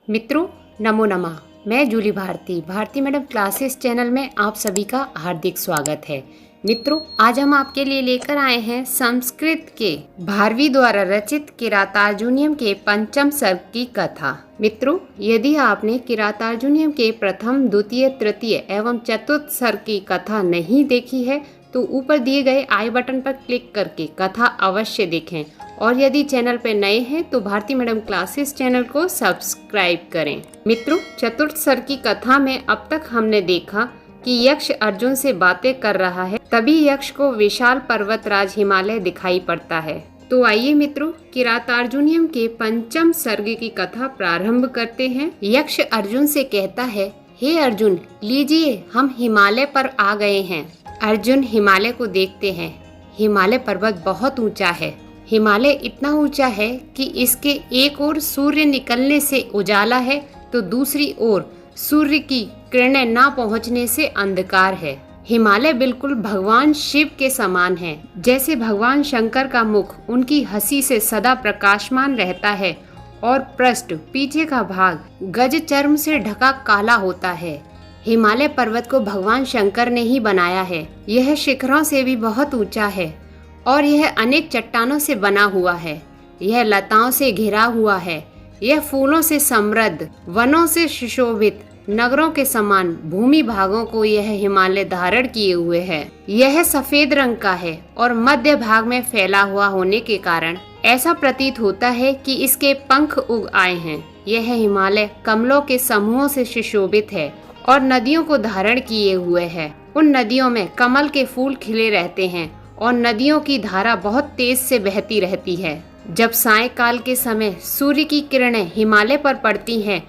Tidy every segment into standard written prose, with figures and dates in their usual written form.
मित्रों, नमो नमः। मैं Julie Bharti madam classes channel में आप सभी का हार्दिक स्वागत है। मित्रों, आज हम आपके लिए लेकर आए हैं संस्कृत के भारवी द्वारा रचित किरातार्जुनीयम के पंचम सर्ग की कथा। मित्रों, यदि आपने किरातार्जुनीयम के प्रथम, द्वितीय, तृतीय एवं चतुर्थ सर्ग की कथा नहीं देखी है तो ऊपर दिए गए आई बटन पर क्लिक करके कथा अवश्य देखें और यदि चैनल पर नए हैं तो भारती मैडम क्लासेस चैनल को सब्सक्राइब करें। मित्रों, चतुर्थ सर्ग की कथा में अब तक हमने देखा कि यक्ष अर्जुन से बातें कर रहा है। तभी यक्ष को विशाल पर्वतराज हिमालय दिखाई पड़ता है। तो आइए मित्रों, किरातार्जुनीयम के पंचम सर्ग की कथा प्रारंभ करते हैं। यक्ष अर्जुन से कहता है, हे अर्जुन, लीजिए हम हिमालय पर आ गए हैं। अर्जुन हिमालय को देखते हैं। हिमालय पर्वत बहुत ऊंचा है। हिमालय इतना ऊंचा है कि इसके एक ओर सूर्य निकलने से उजाला है तो दूसरी ओर सूर्य की किरणें ना पहुंचने से अंधकार है। हिमालय बिल्कुल भगवान शिव के समान है। जैसे भगवान शंकर का मुख उनकी हंसी से सदा प्रकाशमान रहता है और पृष्ठ, पीछे का भाग गज चर्म से ढका काला होता है। हिमालय पर्वत को भगवान शंकर ने ही बनाया है। यह शिखरों से भी बहुत ऊंचा है और यह अनेक चट्टानों से बना हुआ है। यह लताओं से घिरा हुआ है। यह फूलों से समृद्ध, वनों से सुशोभित, नगरों के समान भूमि भागों को यह हिमालय धारण किए हुए है। यह सफेद रंग का है और मध्य भाग में फैला हुआ होने के कारण ऐसा प्रतीत होता है कि इसके पंख उग आए हैं। यह हिमालय कमलों के समूहों से सुशोभित है और नदियों को धारण किए हुए है। उन नदियों में कमल के फूल खिले रहते हैं और नदियों की धारा बहुत तेज से बहती रहती है। जब सायंकाल के समय सूर्य की किरणें हिमालय पर पड़ती हैं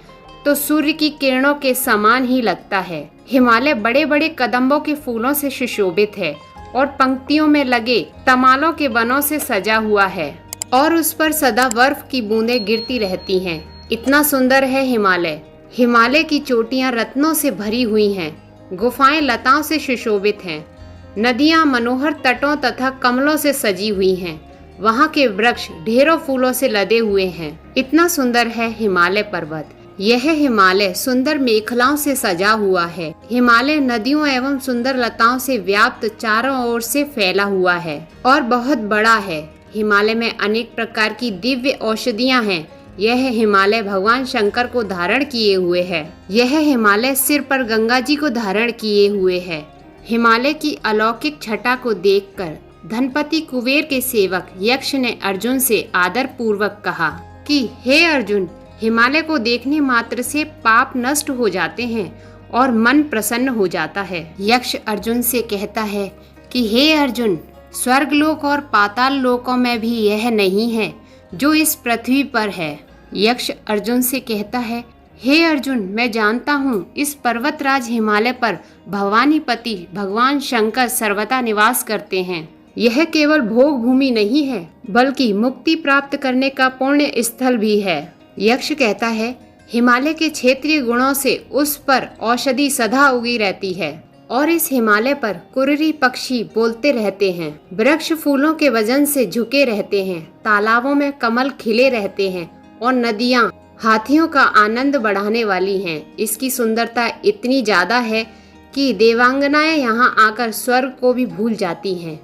तो सूर्य की किरणों के समान ही लगता है। हिमालय बड़े बड़े कदम्बों के फूलों से सुशोभित है और पंक्तियों में लगे तमालों के बनों से सजा हुआ है और उस पर सदा बर्फ की बूंदें गिरती रहती हैं। इतना सुंदर है हिमालय। हिमालय की चोटियां रत्नों से भरी हुई हैं। गुफाएं लताओं से सुशोभित हैं। नदियां मनोहर तटों तथा कमलों से सजी हुई हैं। वहाँ के वृक्ष ढेरों फूलों से लदे हुए हैं। इतना सुंदर है हिमालय पर्वत। यह हिमालय सुंदर मेखलाओं से सजा हुआ है। हिमालय नदियों एवं सुंदर लताओं से व्याप्त चारों ओर से फैला हुआ है और बहुत बड़ा है। हिमालय में अनेक प्रकार की दिव्य औषधियाँ हैं। यह हिमालय भगवान शंकर को धारण किए हुए है। यह हिमालय सिर पर गंगा जी को धारण किए हुए है। हिमालय की अलौकिक छटा को देखकर धनपति कुबेर के सेवक यक्ष ने अर्जुन से आदर पूर्वक कहा कि हे अर्जुन, हिमालय को देखने मात्र से पाप नष्ट हो जाते हैं और मन प्रसन्न हो जाता है। यक्ष अर्जुन से कहता है कि हे अर्जुन, स्वर्गलोक और पाताल लोकों में भी यह नहीं है जो इस पृथ्वी पर है। यक्ष अर्जुन से कहता है, हे अर्जुन, मैं जानता हूँ इस पर्वतराज हिमालय पर भवानीपति भगवान शंकर सर्वदा निवास करते हैं। यह केवल भोग भूमि नहीं है बल्कि मुक्ति प्राप्त करने का पुण्य स्थल भी है। यक्ष कहता है, हिमालय के क्षेत्रीय गुणों से उस पर औषधि सदा उगी रहती है और इस हिमालय पर कुररी पक्षी बोलते रहते हैं। वृक्ष फूलों के वजन से झुके रहते हैं। तालाबों में कमल खिले रहते हैं और नदियाँ हाथियों का आनंद बढ़ाने वाली हैं। इसकी सुंदरता इतनी ज्यादा है कि देवांगनाएं यहाँ आकर स्वर्ग को भी भूल जाती हैं।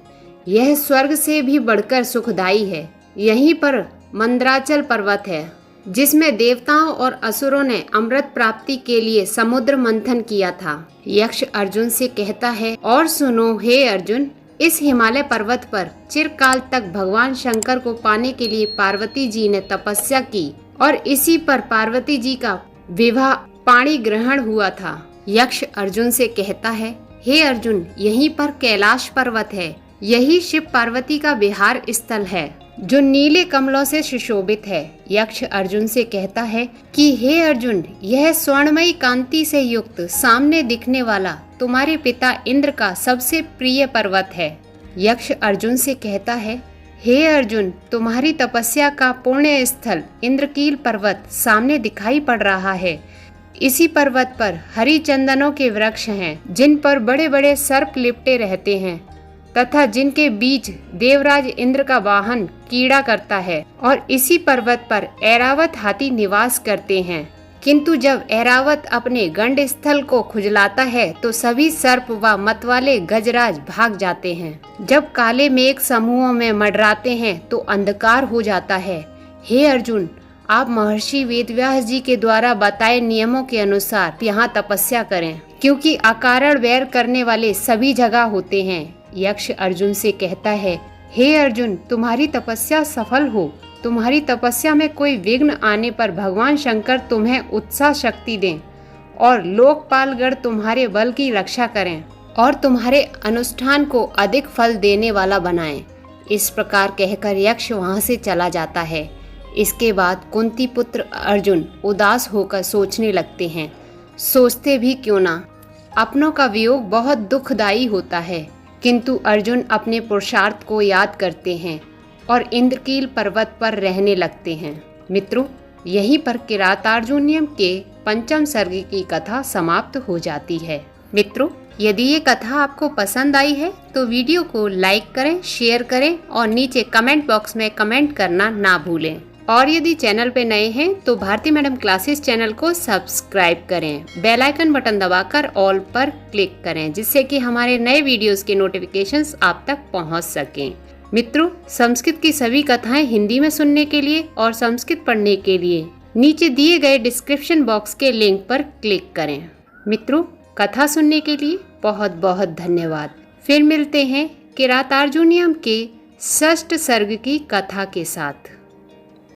यह स्वर्ग से भी बढ़कर सुखदायी है। यहीं पर मंदराचल पर्वत है जिसमें देवताओं और असुरों ने अमृत प्राप्ति के लिए समुद्र मंथन किया था। यक्ष अर्जुन से कहता है, और सुनो हे अर्जुन, इस हिमालय पर्वत पर चिरकाल तक भगवान शंकर को पाने के लिए पार्वती जी ने तपस्या की और इसी पर पार्वती जी का विवाह पाणी ग्रहण हुआ था। यक्ष अर्जुन से कहता है, हे अर्जुन, यहीं पर कैलाश पर्वत है। यही शिव पार्वती का विहार स्थल है जो नीले कमलों से सुशोभित है। यक्ष अर्जुन से कहता है कि हे अर्जुन, यह स्वर्णमयी कांति से युक्त सामने दिखने वाला तुम्हारे पिता इंद्र का सबसे प्रिय पर्वत है। यक्ष अर्जुन से कहता है, हे अर्जुन, तुम्हारी तपस्या का पुण्य स्थल इंद्रकील पर्वत सामने दिखाई पड़ रहा है। इसी पर्वत पर हरी चंदनों के वृक्ष हैं जिन पर बड़े बड़े सर्प लिपटे रहते हैं तथा जिनके बीच देवराज इंद्र का वाहन कीड़ा करता है और इसी पर्वत पर ऐरावत हाथी निवास करते हैं। किंतु जब ऐरावत अपने गंड स्थल को खुजलाता है तो सभी सर्प व मतवाले गजराज भाग जाते हैं। जब काले मेघ समूहों में मंडराते हैं तो अंधकार हो जाता है। हे अर्जुन, आप महर्षि वेदव्यास जी के द्वारा बताए नियमों के अनुसार यहाँ तपस्या करें, क्योंकि अकारण वैर करने वाले सभी जगह होते हैं। यक्ष अर्जुन से कहता है, हे अर्जुन, तुम्हारी तपस्या सफल हो। तुम्हारी तपस्या में कोई विघ्न आने पर भगवान शंकर तुम्हें उत्साह शक्ति दें और लोकपालगण तुम्हारे बल की रक्षा करें और तुम्हारे अनुष्ठान को अधिक फल देने वाला बनाएं। इस प्रकार कहकर यक्ष वहां से चला जाता है। इसके बाद कुंती पुत्र अर्जुन उदास होकर सोचने लगते हैं। सोचते भी क्यों ना, अपनों का वियोग बहुत दुखदायी होता है। किंतु अर्जुन अपने पुरुषार्थ को याद करते हैं और इंद्रकील पर्वत पर रहने लगते हैं। मित्रों, यहीं पर किरातार्जुनीयम के 5वें सर्ग की कथा समाप्त हो जाती है। मित्रों, यदि ये कथा आपको पसंद आई है तो वीडियो को लाइक करें, शेयर करें और नीचे कमेंट बॉक्स में कमेंट करना ना भूलें। और यदि चैनल पे नए हैं तो भारती मैडम क्लासेस चैनल को सब्सक्राइब करें। बेल आइकन बटन दबाकर ऑल पर क्लिक करें, जिससे कि हमारे नए वीडियोस के नोटिफिकेशंस आप तक पहुंच सकें। मित्रों, संस्कृत की सभी कथाएं हिंदी में सुनने के लिए और संस्कृत पढ़ने के लिए नीचे दिए गए डिस्क्रिप्शन बॉक्स के लिंक पर क्लिक करें। मित्रों, कथा सुनने के लिए बहुत बहुत धन्यवाद। फिर मिलते हैं किरातार्जुनीयम के 6ठ सर्ग की कथा के साथ।